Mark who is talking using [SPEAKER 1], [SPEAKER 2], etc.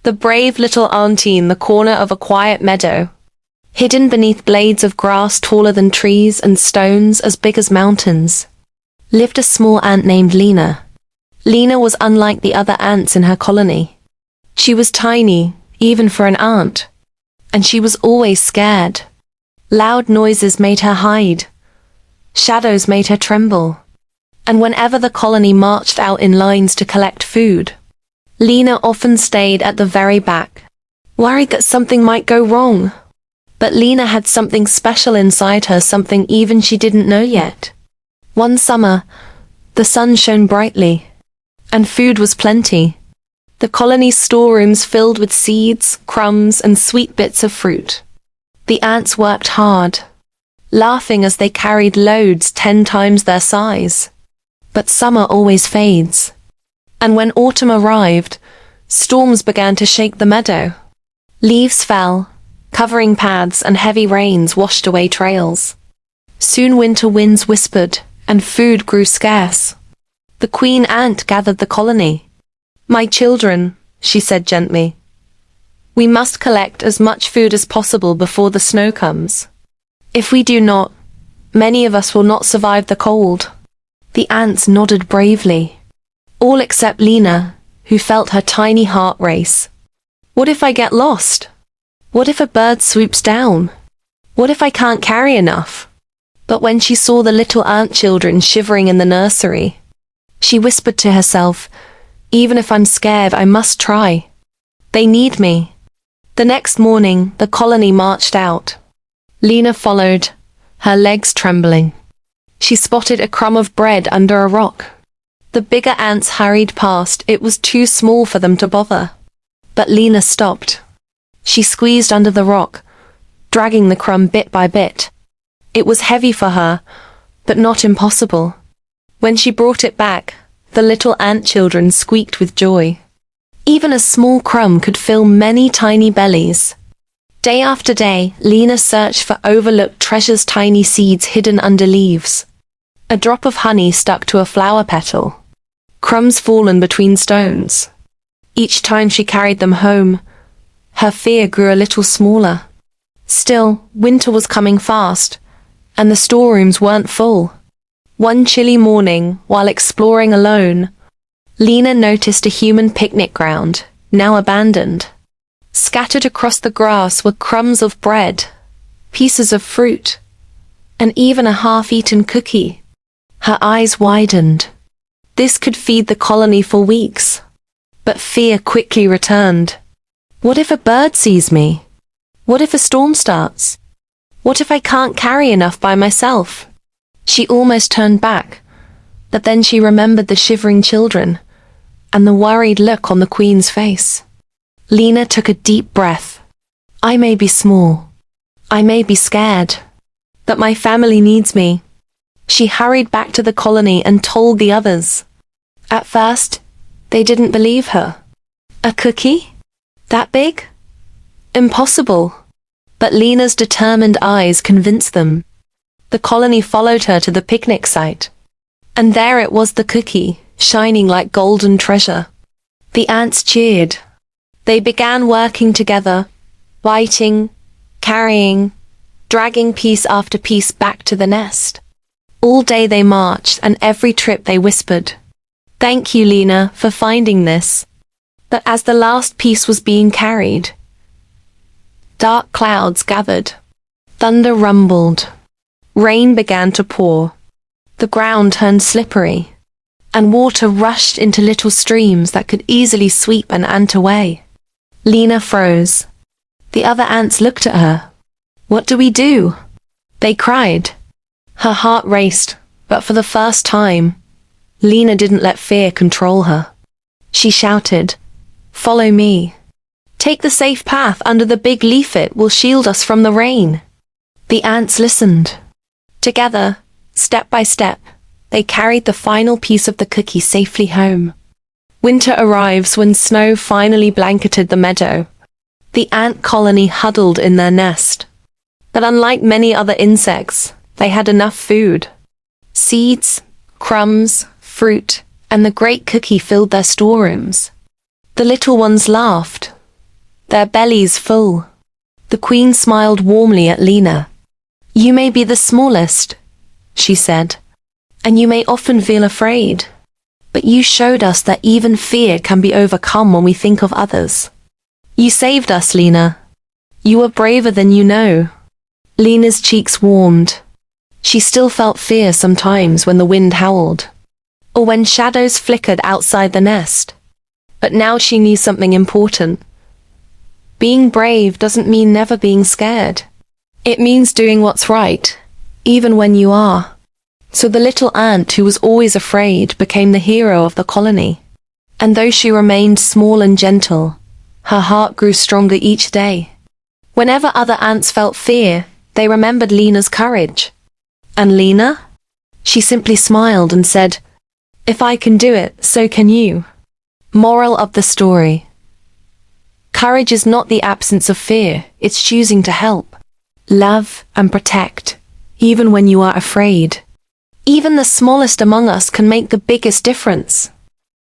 [SPEAKER 1] the brave little auntie in the corner of a quiet meadow, hidden beneath blades of grass taller than trees and stones as big as mountains, lived a small ant named Lena. Lena was unlike the other ants in her colony. She was tiny, even for an ant, and she was always scared. Loud noises made her hide. Shadows made her tremble. And whenever the colony marched out in lines to collect food, Lena often stayed at the very back, worried that something might go wrong. But Lena had something special inside her, something even she didn't know yet. One summer, the sun shone brightly, and food was plenty. The colony's storerooms filled with seeds, crumbs, and sweet bits of fruit. The ants worked hard, laughing as they carried loads 10 times their size. But summer always fades. And when autumn arrived, storms began to shake the meadow. Leaves fell, covering paths, and heavy rains washed away trails. Soon winter winds whispered, and food grew scarce. The queen ant gathered the colony. "My children," she said gently, "we must collect as much food as possible before the snow comes. If we do not, many of us will not survive the cold." The ants nodded bravely, all except Lena, who felt her tiny heart race. "What if I get lost? What if a bird swoops down? What if I can't carry enough?" But when she saw the little ant children shivering in the nursery, she whispered to herself, "Even if I'm scared, I must try. They need me." The next morning, the colony marched out. Lena followed, her legs trembling. She spotted a crumb of bread under a rock. The bigger ants hurried past. It was too small for them to bother. But Lena stopped. She squeezed under the rock, dragging the crumb bit by bit. It was heavy for her, but not impossible. When she brought it back, the little ant children squeaked with joy. Even a small crumb could fill many tiny bellies. Day after day, Lena searched for overlooked treasures, tiny seeds hidden under leaves. A drop of honey stuck to a flower petal. Crumbs fallen between stones. Each time she carried them home, her fear grew a little smaller. Still, winter was coming fast, and the storerooms weren't full. One chilly morning, while exploring alone, Lena noticed a human picnic ground, now abandoned. Scattered across the grass were crumbs of bread, pieces of fruit, and even a half-eaten cookie. Her eyes widened. This could feed the colony for weeks. But fear quickly returned. What if a bird sees me? What if a storm starts? What if I can't carry enough by myself? She almost turned back, but then she remembered the shivering children and the worried look on the queen's face. Lena took a deep breath. I may be small. I may be scared. But my family needs me. She hurried back to the colony and told the others. At first, they didn't believe her. A cookie? That big? Impossible. But Lena's determined eyes convinced them. The colony followed her to the picnic site. And there it was, the cookie, shining like golden treasure. The ants cheered. They began working together, biting, carrying, dragging piece after piece back to the nest. All day they marched, and every trip they whispered, "Thank you, Lena, for finding this." But as the last piece was being carried, dark clouds gathered. Thunder rumbled. Rain began to pour. The ground turned slippery, and water rushed into little streams that could easily sweep an ant away. Lena froze. The other ants looked at her. "What do we do?" they cried. Her heart raced, but for the first time, Lena didn't let fear control her. She shouted, "Follow me. Take the safe path under the big leaf, it will shield us from the rain." The ants listened. Together, step by step, they carried the final piece of the cookie safely home. Winter arrives when snow finally blanketed the meadow. The ant colony huddled in their nest. But unlike many other insects, they had enough food. Seeds, crumbs, fruit, and the great cookie filled their storerooms. The little ones laughed, their bellies full. The queen smiled warmly at Lena. You may be the smallest, she said, and you may often feel afraid. But you showed us that even fear can be overcome when we think of others. You saved us, Lena. You are braver than you know. Lena's cheeks warmed. She still felt fear sometimes when the wind howled, or when shadows flickered outside the nest. But now she knew something important. Being brave doesn't mean never being scared. It means doing what's right, even when you are. So the little ant who was always afraid became the hero of the colony. And though she remained small and gentle, her heart grew stronger each day. Whenever other ants felt fear, they remembered Lena's courage. And Lena? She simply smiled and said, "If I can do it, so can you." Moral of the story. Courage is not the absence of fear, it's choosing to help, love, and protect, even when you are afraid. Even the smallest among us can make the biggest difference.